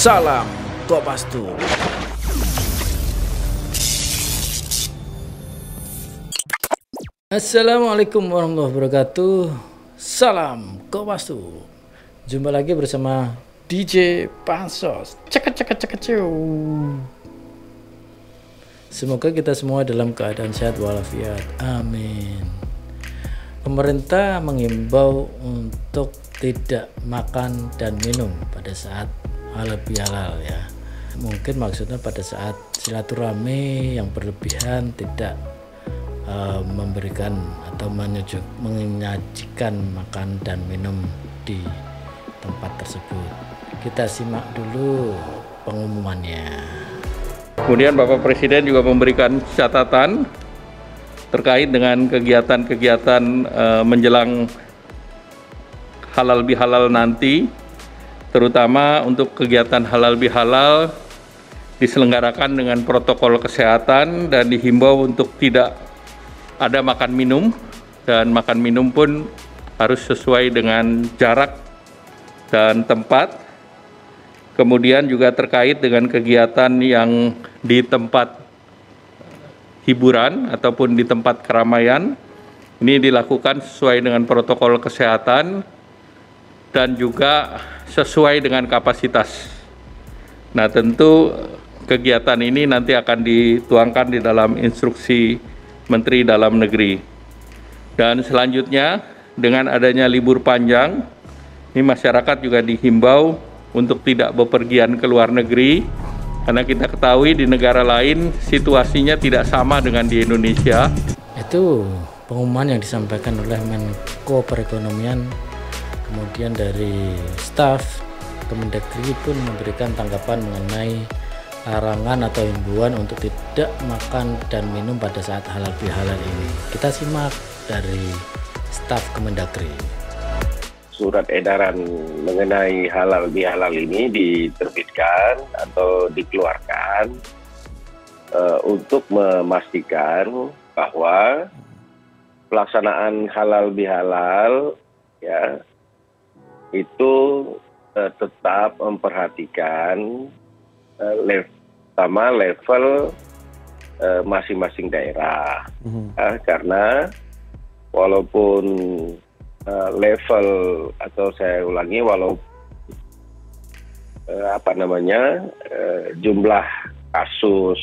Salam Kopastus. Assalamualaikum warahmatullahi wabarakatuh. Salam Kopastus. Jumpa lagi bersama DJ Pansos. Semoga kita semua dalam keadaan sehat walafiat. Amin. Pemerintah mengimbau untuk tidak makan dan minum pada saat halal bihalal ya. Mungkin maksudnya pada saat silaturahmi yang berlebihan, tidak memberikan atau menyajikan makan dan minum di tempat tersebut. Kita simak dulu pengumumannya. Kemudian Bapak Presiden juga memberikan catatan terkait dengan kegiatan-kegiatan menjelang halal bihalal nanti, terutama untuk kegiatan halal bihalal diselenggarakan dengan protokol kesehatan dan dihimbau untuk tidak ada makan minum, dan makan minum pun harus sesuai dengan jarak dan tempat. Kemudian juga terkait dengan kegiatan yang di tempat hiburan ataupun di tempat keramaian, ini dilakukan sesuai dengan protokol kesehatan dan juga sesuai dengan kapasitas. Nah, tentu kegiatan ini nanti akan dituangkan di dalam instruksi Menteri Dalam Negeri. Dan selanjutnya, dengan adanya libur panjang, ini masyarakat juga dihimbau untuk tidak bepergian ke luar negeri, karena kita ketahui di negara lain situasinya tidak sama dengan di Indonesia. Itu pengumuman yang disampaikan oleh Menko Perekonomian. Kemudian dari staf Kemendagri pun memberikan tanggapan mengenai larangan atau himbauan untuk tidak makan dan minum pada saat halal bihalal ini. Kita simak dari staf Kemendagri. Surat edaran mengenai halal bihalal ini diterbitkan atau dikeluarkan untuk memastikan bahwa pelaksanaan halal bihalal ya itu tetap memperhatikan level masing-masing daerah, karena walaupun level, atau saya ulangi, jumlah kasus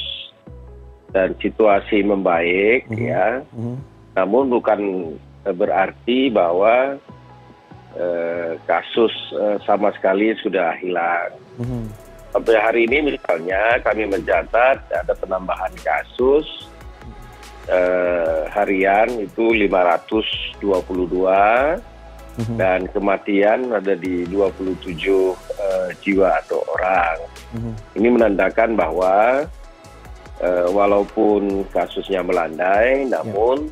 dan situasi membaik ya, namun bukan berarti bahwa kasus sama sekali sudah hilang. Sampai hari ini misalnya kami mencatat ada penambahan kasus harian itu 522 dan kematian ada di 27 jiwa atau orang. Ini menandakan bahwa walaupun kasusnya melandai, namun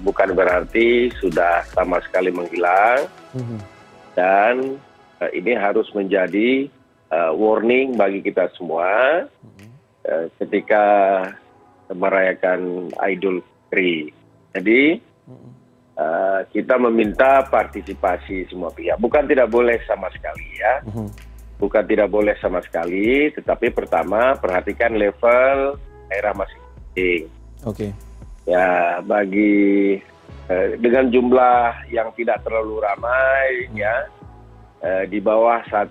bukan berarti sudah sama sekali menghilang, dan ini harus menjadi warning bagi kita semua ketika merayakan Idul Fitri. Jadi kita meminta partisipasi semua pihak. Bukan tidak boleh sama sekali ya, bukan tidak boleh sama sekali, tetapi pertama perhatikan level daerah masing-masing. Oke. Ya, bagi dengan jumlah yang tidak terlalu ramai ya, di bawah 1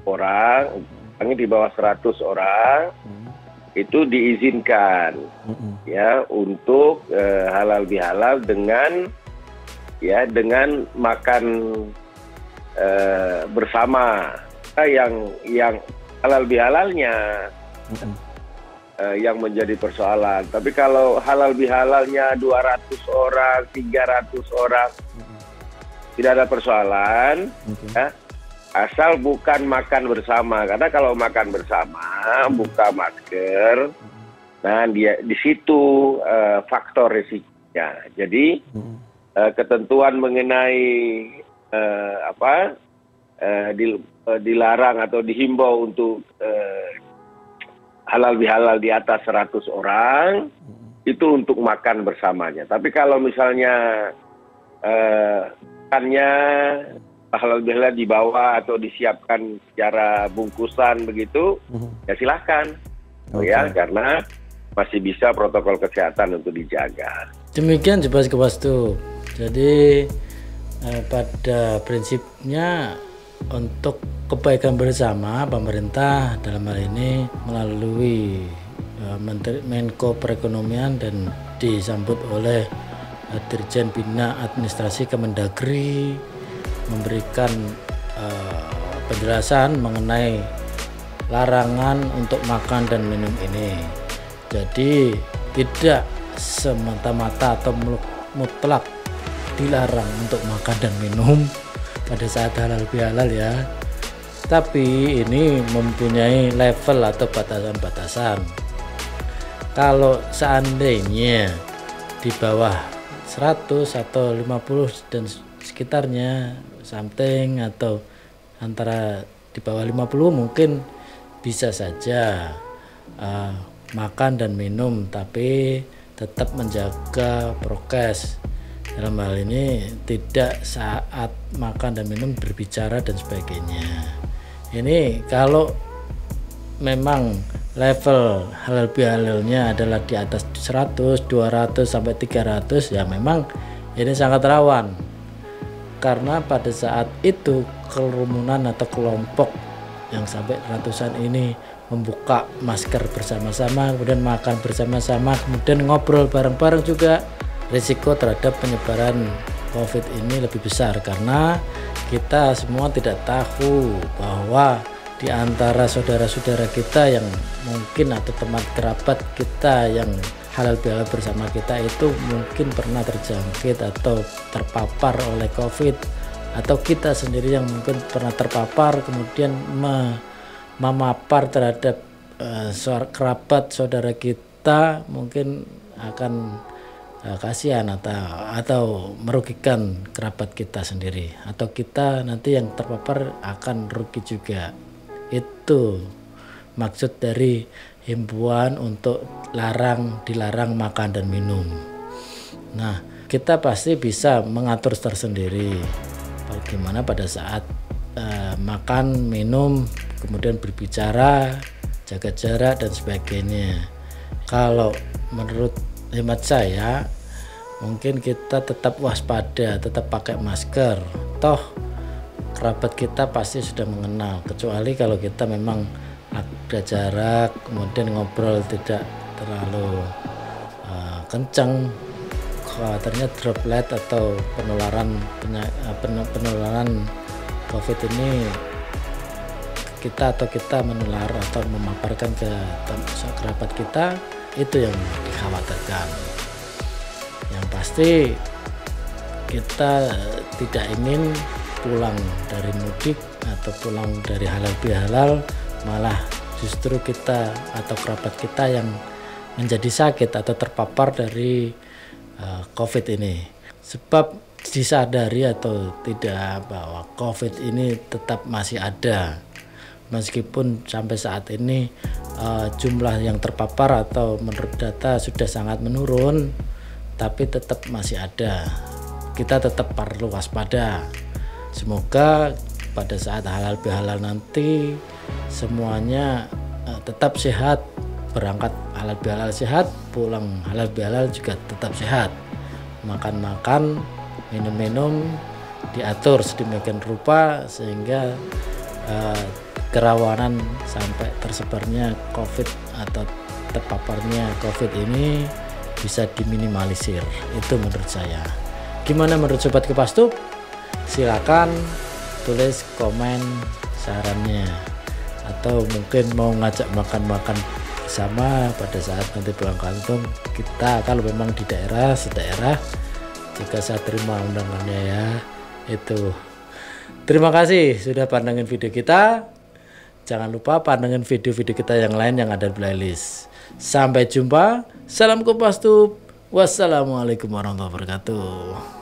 orang, di bawah 100 orang, itu diizinkan ya untuk halal bihalal dengan makan bersama. Yang halal bihalalnya yang menjadi persoalan. Tapi kalau halal bihalalnya 200 orang, 300 orang, tidak ada persoalan ya. Asal bukan makan bersama, karena kalau makan bersama, buka masker, nah di situ faktor risikonya. Jadi ketentuan mengenai dilarang atau dihimbau untuk halal bihalal di atas 100 orang itu untuk makan bersamanya. Tapi kalau misalnya makannya halal bihalal dibawa atau disiapkan secara bungkusan begitu, ya silahkan. Ya, karena masih bisa protokol kesehatan untuk dijaga. Demikian Sobat Kepastup. Jadi pada prinsipnya untuk kebaikan bersama, pemerintah dalam hal ini melalui Menteri Menko Perekonomian dan disambut oleh Dirjen Bina Administrasi Kemendagri memberikan penjelasan mengenai larangan untuk makan dan minum ini. Jadi tidak semata-mata atau mutlak dilarang untuk makan dan minum pada saat halal bihalal ya. Tapi ini mempunyai level atau batasan-batasan. Kalau seandainya di bawah 100 atau 50 dan sekitarnya something, atau antara di bawah 50 mungkin bisa saja makan dan minum, tapi tetap menjaga prokes. Dalam hal ini tidak saat makan dan minum berbicara dan sebagainya. Ini kalau memang level halal bihalalnya adalah di atas 100, 200 sampai 300, ya memang ini sangat rawan. Karena pada saat itu kerumunan atau kelompok yang sampai ratusan ini membuka masker bersama-sama, kemudian makan bersama-sama, kemudian ngobrol bareng-bareng juga, risiko terhadap penyebaran COVID ini lebih besar. Karena kita semua tidak tahu bahwa di antara saudara-saudara kita yang mungkin atau teman kerabat kita yang halal bihalal bersama kita itu mungkin pernah terjangkit atau terpapar oleh COVID, atau kita sendiri yang mungkin pernah terpapar kemudian memapar terhadap kerabat saudara kita, mungkin akan kasihan atau merugikan kerabat kita sendiri, atau kita nanti yang terpapar akan rugi juga. Itu maksud dari himbauan untuk dilarang makan dan minum. Nah, kita pasti bisa mengatur tersendiri bagaimana pada saat makan, minum, kemudian berbicara, jaga jarak dan sebagainya. Kalau menurut hemat saya, mungkin kita tetap waspada, tetap pakai masker. Toh kerabat kita pasti sudah mengenal, kecuali kalau kita memang ada jarak, kemudian ngobrol tidak terlalu kencang, khawatirnya droplet atau penularan COVID ini kita menular atau memaparkan ke kerabat kita, itu yang dikhawatirkan. Yang pasti kita tidak ingin pulang dari mudik atau pulang dari halal bihalal malah justru kita atau kerabat kita yang menjadi sakit atau terpapar dari COVID ini. Sebab disadari atau tidak bahwa COVID ini tetap masih ada, meskipun sampai saat ini jumlah yang terpapar atau menurut data sudah sangat menurun, tapi tetap masih ada. Kita tetap perlu waspada. Semoga pada saat halal bihalal nanti semuanya tetap sehat, berangkat halal bihalal sehat, pulang halal bihalal juga tetap sehat. Makan-makan, minum-minum diatur sedemikian rupa sehingga kerawanan sampai tersebarnya COVID atau terpaparnya COVID ini bisa diminimalisir. Itu menurut saya. Gimana menurut Sobat Kepastup? Silakan tulis komen sarannya, atau mungkin mau ngajak makan-makan bersama pada saat nanti pulang kampung kita, kalau memang di daerah jika saya terima undangannya ya. Itu. Terima kasih sudah pandangin video kita. Jangan lupa pandangin video-video kita yang lain yang ada di playlist. Sampai jumpa. Salam Kepastup. Wassalamualaikum warahmatullahi wabarakatuh.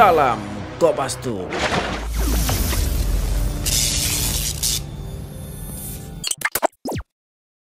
Salam Kopastus.